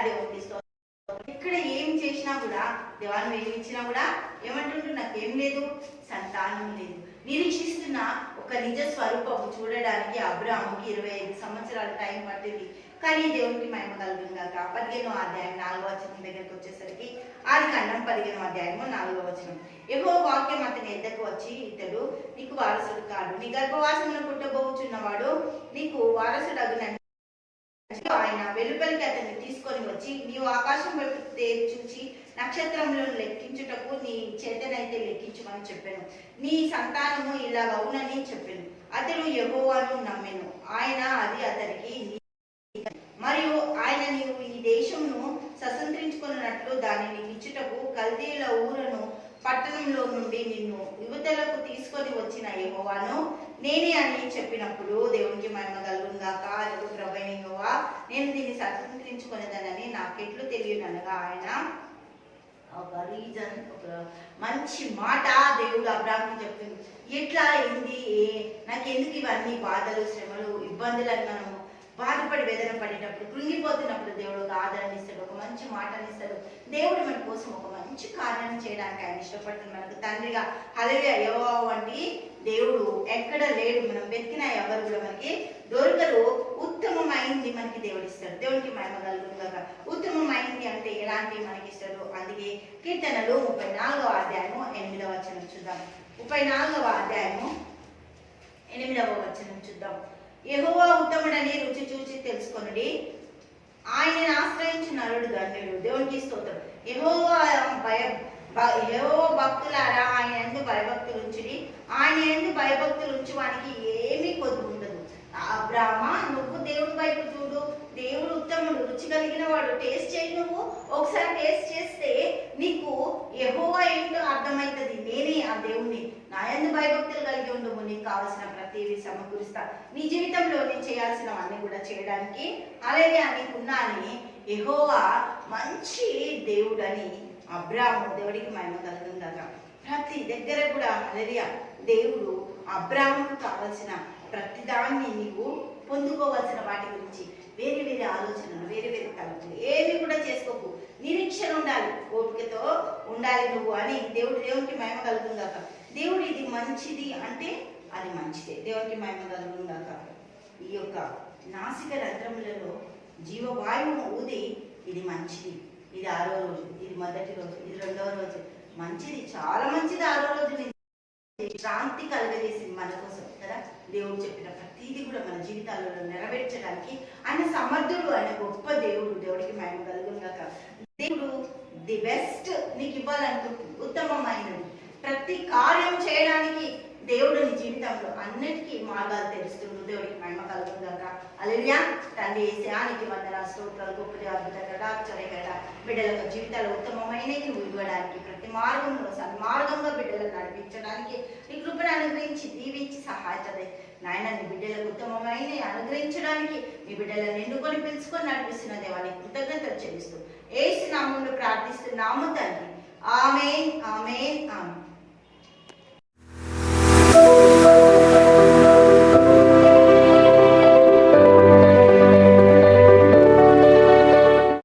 దేవునికి స్తోత్రం. ఎక్కడ ఏం చేసినా కూడా, దేవాన్ని ఏమి ఇచ్చినా కూడా ఏమంటుంటూ నాకేం లేదు, సంతానం లేదు. నిరీక్షిస్తున్న ఒక నిజ స్వరూపము చూడడానికి అబ్రాహాముకి 25 సంవత్సరాల టైం పట్టింది. కానీ దేవునికి మహిమ కలుగును గాక. 15వ అధ్యాయం 4వ వచనం దగ్గరకు వచ్చేసరికి, ఆదికాండం 15వ అధ్యాయము 4వ వచనం, యెహోవా వాక్యం అతని ఎద్దకు వచ్చి, ఇతడు నీకు వారసుడు కాడు, నీ గర్భవాసమున పుట్టబోచున్నవాడు నీకు వారసుడగునని ఆయన వెలుపలికి అతన్ని తీసుకొని వచ్చి, నీవు ఆకాశం వైపు తేరి చూచి నక్షత్రములను లెక్కించుటకు నీ చేతనైతే లెక్కించమని చెప్పాను. నీ సంతానము ఇలాగవునని చెప్పాను. అతడు యెహోవాను నమ్మెను, ఆయన అది అతనికి. మరియు ఆయన నీవు ఈ దేశమును స్వతంత్రించుకున్నట్లు దానిని ఇచ్చుటకు కల్దీయుల ఊరను పట్టణంలో నుండి నిన్ను యువతలకు తీసుకొని వచ్చిన యెహోవాను నేనే అని చెప్పినప్పుడు, దేవునికి మహిమ కలుగును గాక. ప్రభువైన యెహోవా, నేను దీన్ని స్వతంత్రించుకునేదనని నాకెట్లు తెలియననగా, ఆయన ఒక రీజన్, ఒక మంచి మాట దేవుడు అబ్రాహాముకి చెప్తుంది. ఎట్లా అయింది, నాకు ఎందుకు ఇవన్నీ బాధలు, శ్రమలు, ఇబ్బందులని మనము బాధపడి వేదన పడేటప్పుడు, కృంగిపోతున్నప్పుడు దేవుడు ఒక ఆదరణ ఇస్తాడు, ఒక మంచి మాటని ఇస్తాడు. దేవుడు మన కోసం ఒక మంచి కార్యాన్ని చేయడానికి ఆయన ఇష్టపడుతుంది. మనకు తండ్రిగా హల్లెలూయా యెహోవా వంటి దేవుడు ఎక్కడ లేడు. మనం వెతికినా ఎవరు కూడా మనకి దొరకరు. ఉత్తమమైంది మనకి దేవుడు ఇస్తాడు. దేవునికి మహిమ కలుగును గాక. ఉత్తమమైంది అంటే ఎలాంటి మనకి ఇస్తాడు? అందుకే కీర్తనలు 34వ అధ్యాయము 8వ వచనం చూద్దాం. 34వ అధ్యాయము 8వ వచనం చూద్దాం. యెహోవా ఉత్తముడని రుచి చూచి తెలుసుకొనుడి, ఆయనను ఆశ్రయించిన నరుడు ధన్యుడు. దేవునికి స్తోత్రం. యెహోవా భక్తులారా, ఆయన యందు భయభక్తులు ఉంచుడి, ఆయన యందు భయభక్తులు ఉంచు వానికి ఏమీ కొద్దు ఉండదు. అబ్రామా, నువ్వు దేవుడి వైపు చూడు. దేవుడు ఉత్తముడు, రుచి కలిగిన వాడు. టేస్ట్ చేయి. నువ్వు ఒకసారి టేస్ట్ చేస్తే నీకు యెహోవా ఏంటో అర్థమవుతుంది. నేనే ఆ దేవుణ్ణి. నా యందు భయభక్తులు కలిగి ఉండవు. నీకు కావలసిన ప్రతిదీ సమకూరుస్తా. నీ జీవితంలో నేను చేయాల్సినవన్నీ కూడా చేయడానికి అలాగే నీకున్నా అని యెహోవా మంచి దేవుడని అబ్రాము, దేవుడికి మహిమ కలుగును గాక. ప్రతి దగ్గర కూడా హల్లెలూయా దేవుడు అబ్రాముకు కావలసిన ప్రతిదాన్ని నీవు పొందుకోవాల్సిన వాటి గురించి వేరే వేరే ఆలోచనలు, వేరే వేరే తలంపులు ఏమి కూడా చేసుకోకు. నిరీక్షణ ఉండాలి, ఓపికతో ఉండాలి నువ్వు అని దేవునికి మహిమ కలుగును గాక. దేవుడు ఇది మంచిది అంటే అది మంచిదే. దేవునికి మహిమ కలుగును గాక. ఈ యొక్క నాసిక రంధ్రములలో జీవవాయువు ఊది, ఇది మంచిది, ఇది 6వ రోజు, ఇది మొదటి రోజు, ఇది 2వ రోజు, మంచిది, చాలా మంచిది. 6వ రోజు శాంతి కలగజేసింది మన కోసం కదా. దేవుడు చెప్పిన ప్రతిదీ కూడా మన జీవితాలలో నెరవేర్చడానికి ఆయన సమర్థుడు, ఆయన గొప్ప దేవుడు. దేవుడికి మహిమ కలుగును గాక. దేవుడు ది బెస్ట్ నీకు ఇవ్వాలనుకుంటుంది, ఉత్తమమైనది. ప్రతి కార్యం చేయడానికి దేవుడు నీ జీవితంలో అన్నిటికీ మార్గాలు తెలుస్తుండు. దేవుడికి మహిమ కలుగును గాక. హల్లెలూయా. తండ్రి యేసయ్యా, నీకు వందనాలు, స్తోత్రాలు. గొప్పది, అద్భుతంగా ఆశ్చర్యకరంగా బిడ్డల జీవితాలు ఉత్తమమైనది నువ్వు ఇవ్వడానికి, ప్రతి మార్గంలో సన్మార్గంగా బిడ్డలను నడిపించడానికి నీ కృపను అనుగ్రహించి దీవించి సహాయపడే నాయన. నీ బిడ్డలకు ఉత్తమమైన అనుగ్రహించడానికి నీ బిడ్డలను ఎన్నుకొని పిలుచుకొని నడిపిస్తున్న దేవాన్ని కృతజ్ఞతలు చెల్లిస్తూ యేసు నామములో ప్రార్థిస్తున్నాము తండ్రి. ఆమేన్, ఆమేన్, ఆమేన్.